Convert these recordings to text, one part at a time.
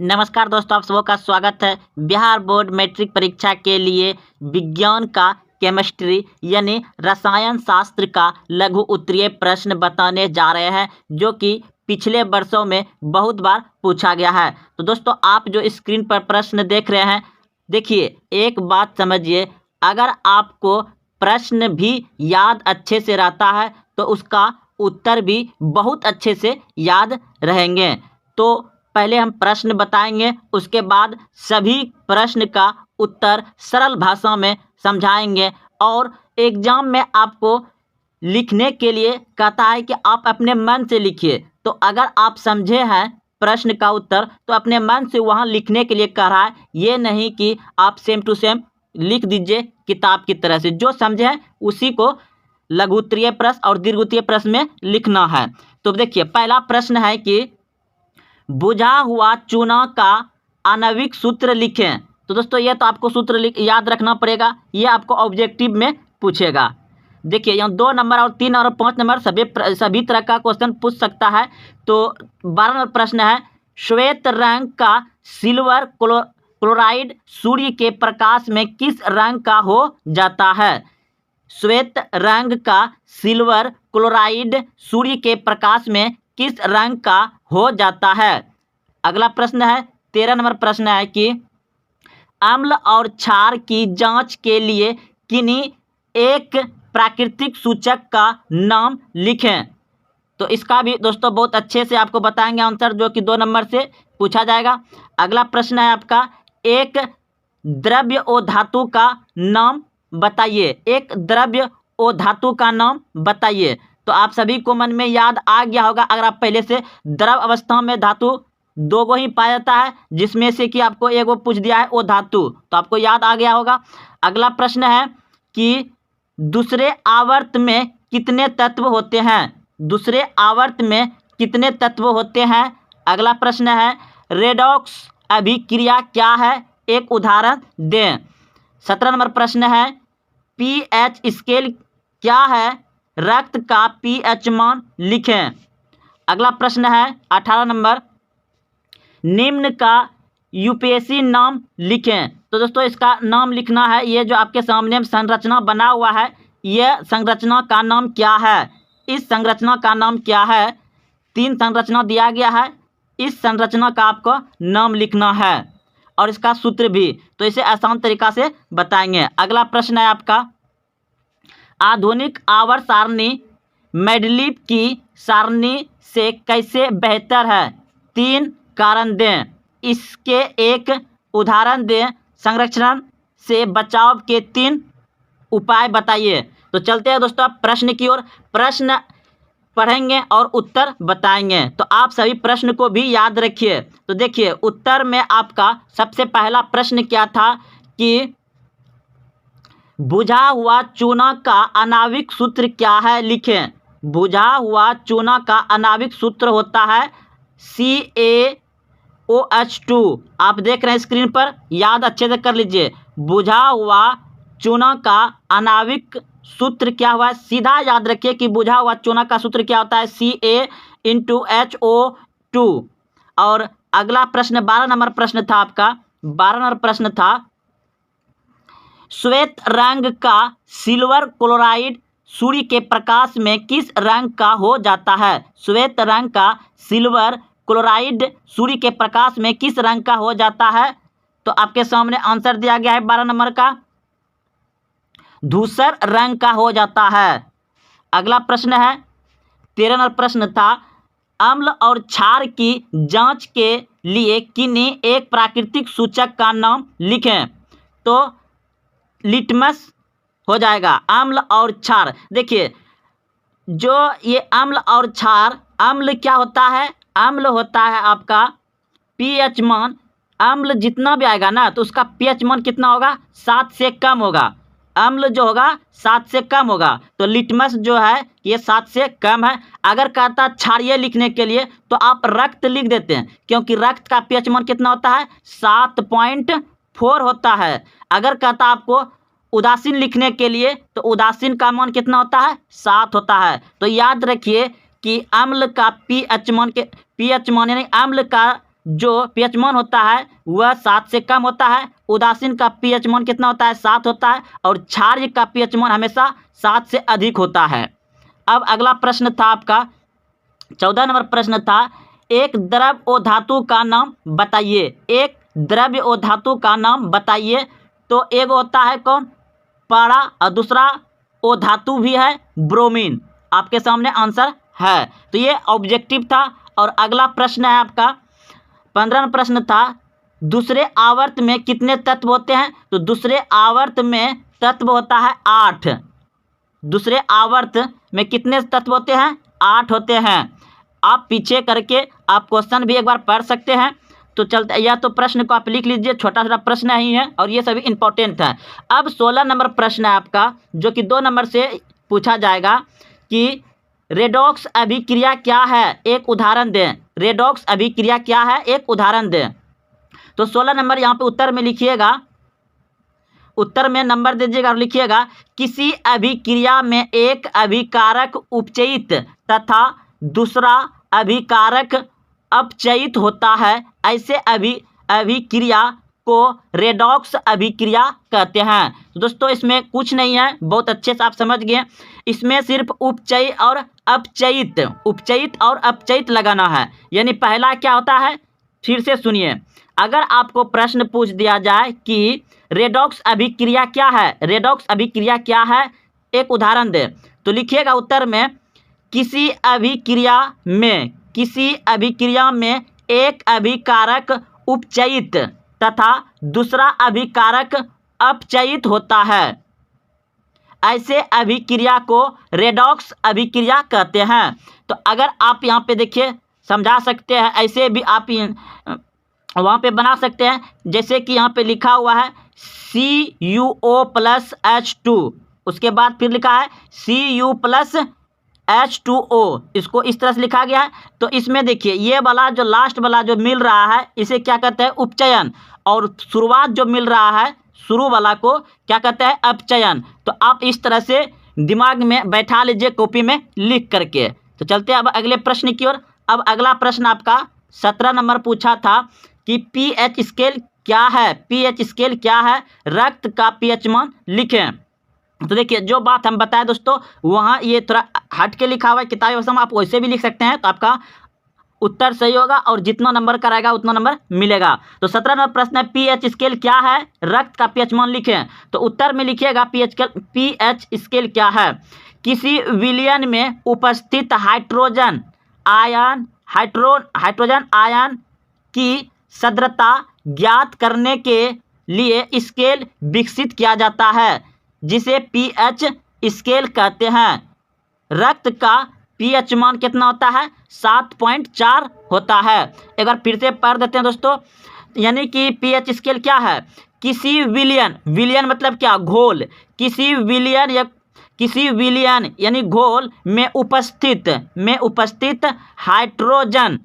नमस्कार दोस्तों, आप सबों का स्वागत है। बिहार बोर्ड मैट्रिक परीक्षा के लिए विज्ञान का केमिस्ट्री यानी रसायन शास्त्र का लघु उत्तरीय प्रश्न बताने जा रहे हैं, जो कि पिछले वर्षों में बहुत बार पूछा गया है। तो दोस्तों, आप जो स्क्रीन पर प्रश्न देख रहे हैं, देखिए एक बात समझिए, अगर आपको प्रश्न भी याद अच्छे से रहता है तो उसका उत्तर भी बहुत अच्छे से याद रहेंगे। तो पहले हम प्रश्न बताएंगे, उसके बाद सभी प्रश्न का उत्तर सरल भाषा में समझाएंगे और एग्जाम में आपको लिखने के लिए कहता है कि आप अपने मन से लिखिए। तो अगर आप समझे हैं प्रश्न का उत्तर तो अपने मन से वहाँ लिखने के लिए कह रहा है, ये नहीं कि आप सेम टू सेम लिख दीजिए किताब की तरह से। जो समझे हैं उसी को लघु उत्तरीय प्रश्न और दीर्घ उत्तरीय प्रश्न में लिखना है। तो देखिए, पहला प्रश्न है कि बुझा हुआ चूना का आणविक सूत्र लिखें। तो दोस्तों, ये तो आपको सूत्र याद रखना पड़ेगा, ये आपको ऑब्जेक्टिव में पूछेगा। देखिए, यहाँ 2 नंबर और 3 और 5 नंबर सभी तरह का क्वेश्चन पूछ सकता है। तो 12 नंबर प्रश्न है, श्वेत रंग का सिल्वर क्लोराइड सूर्य के प्रकाश में किस रंग का हो जाता है? श्वेत रंग का सिल्वर क्लोराइड सूर्य के प्रकाश में किस रंग का हो जाता है? अगला प्रश्न है 13 नंबर प्रश्न है कि अम्ल और क्षार की जांच के लिए किन्हीं एक प्राकृतिक सूचक का नाम लिखें। तो इसका भी दोस्तों बहुत अच्छे से आपको बताएंगे आंसर, जो कि 2 नंबर से पूछा जाएगा। अगला प्रश्न है आपका, एक द्रव्य ओ धातु का नाम बताइए। एक द्रव्य ओ धातु का नाम बताइए। तो आप सभी को मन में याद आ गया होगा, अगर आप पहले से द्रव अवस्था में धातु 2 गो ही पाया जाता है, जिसमें से कि आपको एगो पूछ दिया है ओ धातु, तो आपको याद आ गया होगा। अगला प्रश्न है कि दूसरे आवर्त में कितने तत्व होते हैं? दूसरे आवर्त में कितने तत्व होते हैं? अगला प्रश्न है, रेडॉक्स अभिक्रिया क्या है? एक उदाहरण दें। 17 नंबर प्रश्न है, पीएच स्केल क्या है? रक्त का पीएच मान लिखें। अगला प्रश्न है 18 नंबर, निम्न का यूपीएससी नाम लिखें। तो दोस्तों, इसका नाम लिखना है, ये जो आपके सामने संरचना बना हुआ है, यह संरचना का नाम क्या है? इस संरचना का नाम क्या है? 3 संरचना दिया गया है, इस संरचना का आपको नाम लिखना है और इसका सूत्र भी। तो इसे आसान तरीका से बताएंगे। अगला प्रश्न है आपका, आधुनिक आवर्त सारणी मेंडलीव की सारणी से कैसे बेहतर है? 3 कारण दें। इसके एक उदाहरण दें। संरक्षण से बचाव के 3 उपाय बताइए। तो चलते हैं दोस्तों प्रश्न की ओर। प्रश्न पढ़ेंगे और उत्तर बताएंगे। तो आप सभी प्रश्न को भी याद रखिए। तो देखिए, उत्तर में आपका सबसे पहला प्रश्न क्या था कि बुझा हुआ चूना का आणविक सूत्र क्या है? लिखें। बुझा हुआ चूना का आणविक सूत्र होता है CaOH2। आप देख रहे हैं स्क्रीन पर, याद अच्छे से कर लीजिए। बुझा हुआ चूना का आणविक सूत्र क्या हुआ? सीधा याद रखिए कि बुझा हुआ चूना का सूत्र क्या होता है? CaHO2। और अगला प्रश्न 12 नंबर प्रश्न था आपका। 12 नंबर प्रश्न था, श्वेत रंग का सिल्वर क्लोराइड सूर्य के प्रकाश में किस रंग का हो जाता है? श्वेत रंग का सिल्वर क्लोराइड सूर्य के प्रकाश में किस रंग का हो जाता है? तो आपके सामने आंसर दिया गया है 12 नंबर का, धूसर रंग का हो जाता है। अगला प्रश्न है 13 नंबर प्रश्न था, अम्ल और क्षार की जांच के लिए किन्हीं एक प्राकृतिक सूचक का नाम लिखें। तो लिटमस हो जाएगा, अम्ल और क्षार। देखिए, जो ये अम्ल और क्षार, अम्ल क्या होता है? अम्ल होता है आपका पीएच मान। अम्ल जितना भी आएगा ना, तो उसका पीएच मान कितना होगा? 7 से कम होगा। अम्ल जो होगा 7 से कम होगा। तो लिटमस जो है ये 7 से कम है। अगर कहता क्षारीय लिखने के लिए तो आप रक्त लिख देते हैं, क्योंकि रक्त का पीएच मान कितना होता है? 7.4 होता है। अगर कहता आपको उदासीन लिखने के लिए तो उदासीन का मान कितना होता है? 7 होता है। तो याद रखिए कि अम्ल का पीएच मान यानी अम्ल का जो pH मान होता है वह 7 से कम होता है, उदासीन का pH मान कितना होता है 7 होता है, और क्षार्य का pH मान हमेशा 7 से अधिक होता है। अब अगला प्रश्न था आपका 14 नंबर प्रश्न था, एक द्रव ओ धातु का नाम बताइए। एक द्रव्य ओ धातु का नाम बताइए। तो एक होता है कौन, पारा, और दूसरा ओ धातु भी है ब्रोमीन। आपके सामने आंसर है। तो ये ऑब्जेक्टिव था। और अगला प्रश्न है आपका 15 प्रश्न था, दूसरे आवर्त में कितने तत्व होते हैं। तो दूसरे आवर्त में तत्व होता है 8। दूसरे आवर्त में कितने तत्व होते हैं, 8 होते हैं। आप पीछे करके आप क्वेश्चन भी एक बार पढ़ सकते हैं। तो चलते, या तो प्रश्न को आप लिख लीजिए, छोटा छोटा प्रश्न ही है और ये सभी इंपॉर्टेंट है। अब 16 नंबर प्रश्न है आपका, जो कि 2 नंबर से पूछा जाएगा कि रेडॉक्स अभिक्रिया क्या है, एक उदाहरण दें। रेडॉक्स अभिक्रिया क्या है, एक उदाहरण दें। तो 16 नंबर यहाँ पे उत्तर में लिखिएगा, उत्तर में नंबर दीजिएगा और लिखिएगा, किसी अभिक्रिया में एक अभिकारक उपचयित तथा दूसरा अभिकारक अपचयित होता है, ऐसे अभिक्रिया को रेडॉक्स अभिक्रिया कहते हैं। तो दोस्तों इसमें कुछ नहीं है, बहुत अच्छे से आप समझ गए। इसमें सिर्फ उपचयित और अपचयित, उपचयित और अपचयित लगाना है। यानी पहला क्या होता है, फिर से सुनिए। अगर आपको प्रश्न पूछ दिया जाए कि रेडॉक्स अभिक्रिया क्या है, रेडॉक्स अभिक्रिया क्या है, एक उदाहरण दे, तो लिखिएगा उत्तर में, किसी अभिक्रिया में एक अभिकारक उपचयित तथा दूसरा अभिकारक अपचयित होता है, ऐसे अभिक्रिया को रेडॉक्स अभिक्रिया कहते हैं। तो अगर आप यहाँ पे देखिए समझा सकते हैं, ऐसे भी आप वहाँ पे बना सकते हैं। जैसे कि यहाँ पे लिखा हुआ है CuO+H2, उसके बाद फिर लिखा है Cu+H2O, इसको इस तरह से लिखा गया है। तो इसमें देखिए ये वाला जो लास्ट वाला जो मिल रहा है इसे क्या कहते हैं, उपचयन, और शुरुआत जो मिल रहा है शुरू वाला को क्या कहते हैं, अपचयन। तो आप इस तरह से दिमाग में बैठा लीजिए कॉपी में लिख करके। तो चलते हैं अब अगले प्रश्न की ओर। अब अगला प्रश्न आपका 17 नंबर पूछा था कि पीएच स्केल क्या है, पीएच स्केल क्या है, रक्त का पीएच मान लिखें। तो देखिए जो बात हम बताएं दोस्तों, वहाँ ये थोड़ा हट के लिखा हुआ है किताबी भाषा में, आप वैसे भी लिख सकते हैं, तो आपका उत्तर सही होगा और जितना नंबर कराएगा उतना नंबर मिलेगा। तो 17 नंबर प्रश्न है, पीएच स्केल क्या है, रक्त का पीएच मान लिखें। तो उत्तर में लिखिएगा पीएच स्केल क्या है, किसी विलयन में उपस्थित हाइड्रोजन आयन की सांद्रता ज्ञात करने के लिए स्केल विकसित किया जाता है, जिसे पीएच स्केल कहते हैं। रक्त का पीएच मान कितना होता है, 7.4 होता है। एक बार फिर से पढ़ देते हैं दोस्तों। यानी कि पीएच स्केल क्या है, किसी विलयन मतलब क्या, घोल, किसी विलयन यानी घोल में उपस्थित हाइड्रोजन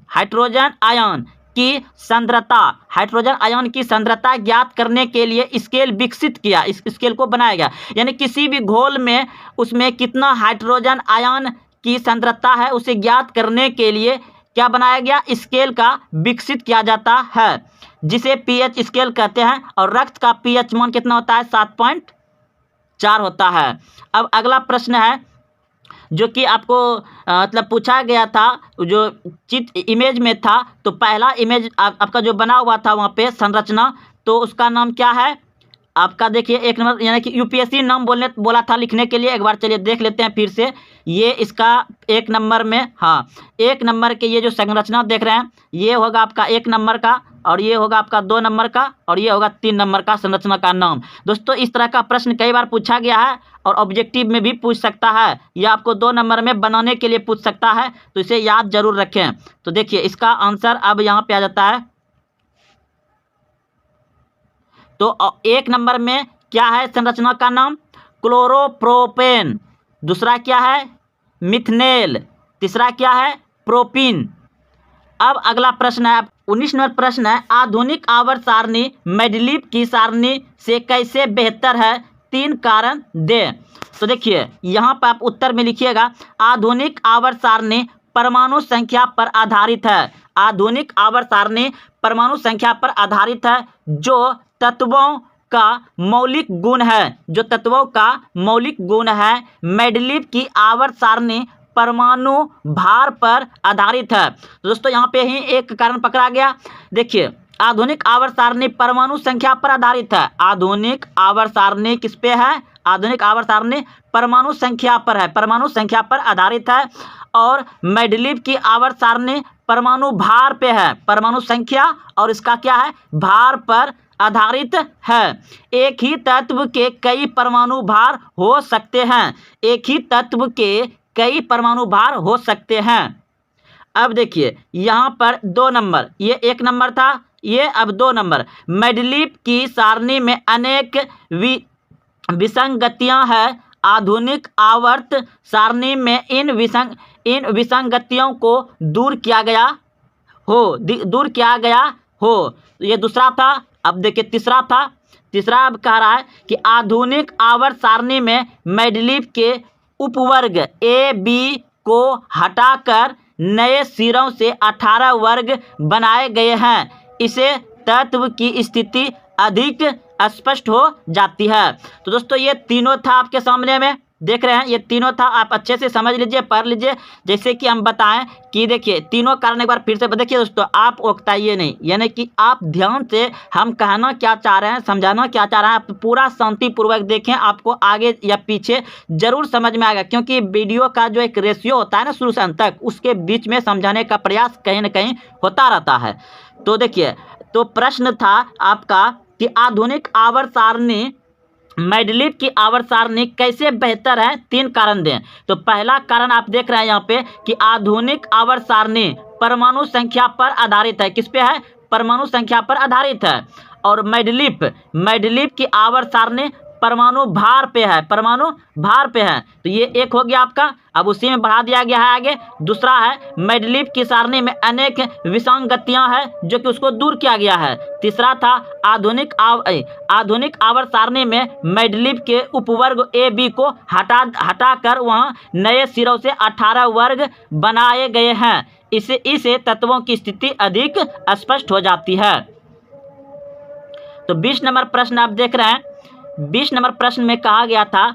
आयन की सांद्रता, हाइड्रोजन आयन की सांद्रता ज्ञात करने के लिए स्केल विकसित किया, इस स्केल को बनाया गया। यानी किसी भी घोल में उसमें कितना हाइड्रोजन आयन की सांद्रता है उसे ज्ञात करने के लिए क्या बनाया गया, स्केल का विकसित किया जाता है, जिसे पीएच स्केल कहते हैं। और रक्त का पीएच मान कितना होता है, 7.4 होता है। अब अगला प्रश्न है जो कि आपको मतलब पूछा गया था, जो चित्र इमेज में था। तो पहला इमेज आपका जो बना हुआ था वहाँ पे संरचना, तो उसका नाम क्या है आपका, देखिए 1 नंबर, यानी कि यूपीएससी नाम बोला था लिखने के लिए। एक बार चलिए देख लेते हैं फिर से। ये इसका 1 नंबर में, हाँ 1 नंबर के ये जो संरचना देख रहे हैं ये होगा आपका 1 नंबर का, और ये होगा आपका 2 नंबर का, और ये होगा 3 नंबर का संरचना का नाम। दोस्तों इस तरह का प्रश्न कई बार पूछा गया है और ऑब्जेक्टिव में भी पूछ सकता है, या आपको 2 नंबर में बनाने के लिए पूछ सकता है, तो इसे याद जरूर रखें। तो देखिए इसका आंसर अब यहाँ पे आ जाता है। तो 1 नंबर में क्या है संरचना का नाम, क्लोरोप्रोपेन, दूसरा क्या है मिथनेल, तीसरा क्या है प्रोपीन। अब अगला प्रश्न है 19 नंबर प्रश्न है, आधुनिक आवर्त सारणी मेंडलीव की सारणी से कैसे बेहतर है, 3 कारण दें। तो देखिए यहाँ पर आप उत्तर में लिखिएगा, आधुनिक आवर्त सारणी परमाणु संख्या पर आधारित है। आधुनिक आवर्त सारणी परमाणु संख्या पर आधारित है। जो तत्वों का मौलिक गुण है, जो तत्वों का मौलिक गुण है। मेंडलीव की आवर्त सारणी परमाणु भार पर आधारित है। तो दोस्तों यहाँ पे ही एक कारण पकड़ा गया। देखिए, आधुनिक आवर्त सारणी परमाणु संख्या पर आधारित है। आधुनिक आवर्त सारणी किस पे है? आधुनिक आवर्त सारणी परमाणु संख्या पर है, परमाणु संख्या पर आधारित है। और मेंडलीव की आवर्त सारणी परमाणु भार पे है, परमाणु संख्या और इसका क्या है? भार पर आधारित है। एक ही तत्व के कई परमाणु भार हो सकते हैं। एक ही तत्व के कई परमाणु भार हो सकते हैं। अब देखिए यहाँ पर 2 नंबर, ये 1 नंबर था, ये अब 2 नंबर। मेंडलीव की सारणी में अनेक विसंगतियां हैं। आधुनिक आवर्त सारणी में इन विसंगतियों को दूर किया गया हो। ये दूसरा था। अब देखिए तीसरा था। तीसरा अब कह रहा है कि आधुनिक आवर्त सारणी में मेंडलीव के उपवर्ग ए बी को हटाकर नए सिरों से 18 वर्ग बनाए गए हैं। इसे तत्व की स्थिति अधिक स्पष्ट हो जाती है। तो दोस्तों ये तीनों था आपके सामने में, देख रहे हैं, ये तीनों था। आप अच्छे से समझ लीजिए, पढ़ लीजिए। जैसे कि हम बताएं कि देखिए तीनों कारण एक बार फिर से देखिए दोस्तों, आप उकताइए नहीं, यानी कि आप ध्यान से हम कहना क्या चाह रहे हैं, समझाना क्या चाह रहे हैं, आप पूरा शांतिपूर्वक देखें। आपको आगे या पीछे जरूर समझ में आएगा, क्योंकि वीडियो का जो एक रेशियो होता है ना शुरू से अंत तक, उसके बीच में समझाने का प्रयास कहीं ना कहीं होता रहता है। तो देखिए, तो प्रश्न था आपका कि आधुनिक आवर्त सारणी मेंडलीव की आवर्त सारणी कैसे बेहतर है, 3 कारण दें। तो पहला कारण आप देख रहे हैं यहाँ पे कि आधुनिक आवर्त सारणी परमाणु संख्या पर आधारित है। किस पे है? परमाणु संख्या पर आधारित है। और मेंडलीव की आवर्त सारणी परमाणु भार पे है, परमाणु भार पे है। तो ये एक हो गया आपका। अब उसी में बढ़ा दिया गया है आगे। दूसरा है मेंडलीव की सारणी में अनेक विसंगतियां हैं जो कि उसको दूर किया गया है। तीसरा था आधुनिक आवर्त सारणी में मेंडलीव के उपवर्ग ए बी को हटाकर वहां नए सिरों से 18 वर्ग बनाए गए हैं। इसे तत्वों की स्थिति अधिक स्पष्ट हो जाती है। तो 20 नंबर प्रश्न आप देख रहे हैं। 20 नंबर प्रश्न में कहा गया था